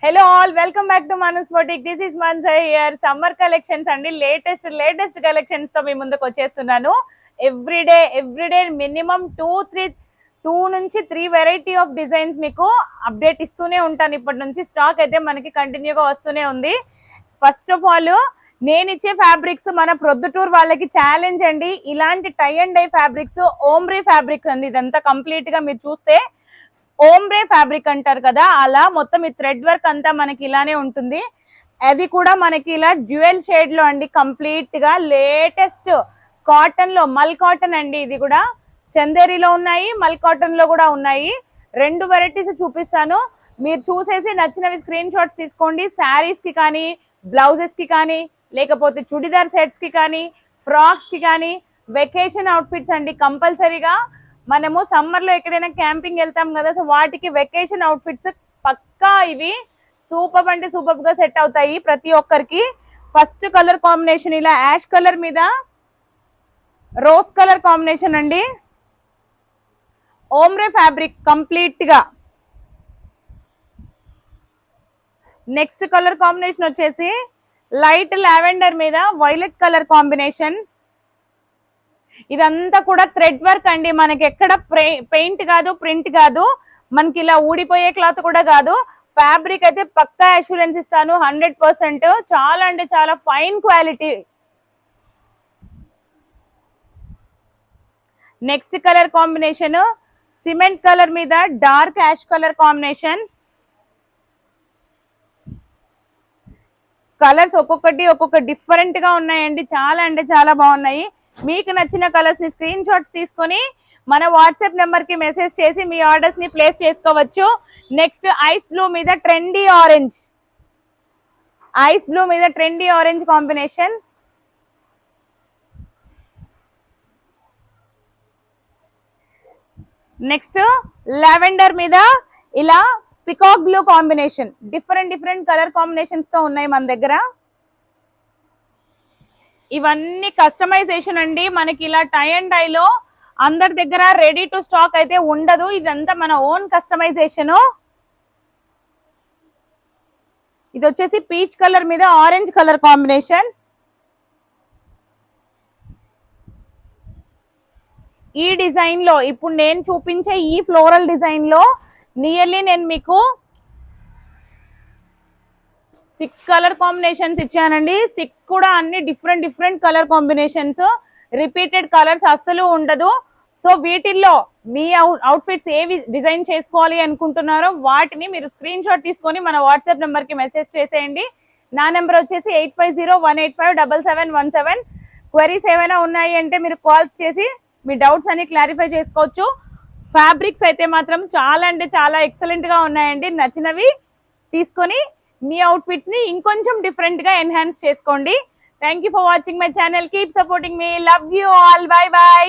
Hello all, welcome back to Manus Boutique. This is Mansa here. Summer collections andi latest collections తో మీ ముందుకు వచ్చేస్తున్నాను. Everyday minimum 2 నుంచి 3 variety of designs మీకు update ఇస్తూనే ఉంటాను. ఇప్పటి నుంచి స్టాక్ అయితే మనకి కంటిన్యూగా వస్తూనే ఉంది. ఫస్ట్ ఆఫ్ ఆల్ నేను ఇచ్చే ఫ్యాబ్రిక్స్ మన ప్రొద్దుటూర్ వాళ్ళకి ఛాలెంజ్ అండి. ఇలాంటి టై అండ్ డై ఫ్యాబ్రిక్స్ ఓమ్రీ ఫ్యాబ్రిక్ అండి. ఇదంతా కంప్లీట్ గా మీరు చూస్తే ఓమ్బ్రే ఫ్యాబ్రిక్ అంటారు కదా, అలా మొత్తం ఈ థ్రెడ్ వర్క్ అంతా మనకి ఇలానే ఉంటుంది. అది కూడా మనకి ఇలా డ్యూయల్ షేడ్ లో అండి, కంప్లీట్ గా లేటెస్ట్ కాటన్ లో, మల్ కాటన్ అండి. ఇది కూడా చందేరిలో ఉన్నాయి, మల్ కాటన్ లో కూడా ఉన్నాయి. 2 వెరైటీస్ చూపిస్తాను. మీరు చూసేసి నచ్చినవి స్క్రీన్ షాట్స్ తీసుకోండి. శారీస్ కి కానీ, బ్లౌజెస్ కి కానీ, లేకపోతే చుడిదార్ సెట్స్ కి కానీ, ఫ్రాక్స్ కి కానీ, వెకేషన్ అవుట్ఫిట్స్ అండి. కంపల్సరీగా మనము సమ్మర్ లో ఎక్కడైనా క్యాంపింగ్ వెళ్తాం కదా, సో వాటికి వెకేషన్ అవుట్ఫిట్స్ పక్కా ఇవి సూపర్ అంటే సూపర్ గా సెట్ అవుతాయి ప్రతి ఒక్కరికి. ఫస్ట్ కలర్ కాంబినేషన్ ఇలా యాష్ కలర్ మీద రోజ్ కలర్ కాంబినేషన్ అండి. ఓమ్రే ఫ్యాబ్రిక్ కంప్లీట్ గా. నెక్స్ట్ కలర్ కాంబినేషన్ వచ్చేసి లైట్ లావెండర్ మీద వైలెట్ కలర్ కాంబినేషన్. ఇదంతా కూడా థ్రెడ్ వర్క్ అండి. మనకి ఎక్కడ పెయింట్ కాదు, ప్రింట్ కాదు, మనకి ఇలా ఊడిపోయే క్లాత్ కూడా కాదు. ఫ్యాబ్రిక్ అయితే పక్కా అష్యూరెన్స్ ఇస్తాను 100%. చాలా అంటే చాలా fine quality. Next colour combination cement colour మీద dark ash colour combination. Colours ఒక్కొక్క డిఫరెంట్ గా ఉన్నాయండి. చాలా అంటే చాలా బాగున్నాయి. మీకు నచ్చిన కలర్స్ ని స్క్రీన్ షాట్స్ తీసుకొని మన వాట్సాప్ నెంబర్ కి మెసేజ్ చేసి మీ ఆర్డర్స్ ని ప్లేస్ చేసుకోవచ్చు. నెక్స్ట్ ఐస్ బ్లూ మీద trendy orange combination. Next lavender మీద ఇలా peacock blue combination. Different colour combinations తో ఉన్నాయి మన దగ్గర. ఇవన్నీ కస్టమైజేషన్ అండి. మనకి ఇలా టై అండ్ డై లో అందరి దగ్గర రెడీ టు స్టాక్ అయితే ఉండదు. ఇదంతా మన ఓన్ కస్టమైజేషన్. ఇది వచ్చేసి పీచ్ కలర్ మీద ఆరెంజ్ కలర్ కాంబినేషన్. ఈ డిజైన్ లో ఇప్పుడు నేను చూపించే ఈ ఫ్లోరల్ డిజైన్ లో నియర్లీ నేను మీకు 6 కలర్ కాంబినేషన్స్ ఇచ్చానండి. 6 కూడా అన్ని different colour combinations. Repeated colours అస్సలు ఉండదు. సో వీటిల్లో మీ అవుట్ఫిట్స్ ఏవి డిజైన్ చేసుకోవాలి అనుకుంటున్నారో వాటిని మీరు స్క్రీన్ షాట్ తీసుకొని మన వాట్సాప్ నెంబర్ కి మెసేజ్ చేసేయండి. నా నెంబర్ వచ్చేసి 8501857717. క్వరీస్ ఏమైనా ఉన్నాయి అంటే మీరు కాల్ చేసి మీ డౌట్స్ అన్ని క్లారిఫై చేసుకోవచ్చు. ఫ్యాబ్రిక్స్ అయితే మాత్రం చాలా అంటే చాలా ఎక్సలెంట్ గా ఉన్నాయండి. నచ్చినవి తీసుకొని మీ అవుట్ఫిట్స్ ని ఇంకొంచెం డిఫరెంట్ గా ఎన్హాన్స్ చేసుకోండి. Thank you for watching my channel. Keep supporting me. Love you all. By by.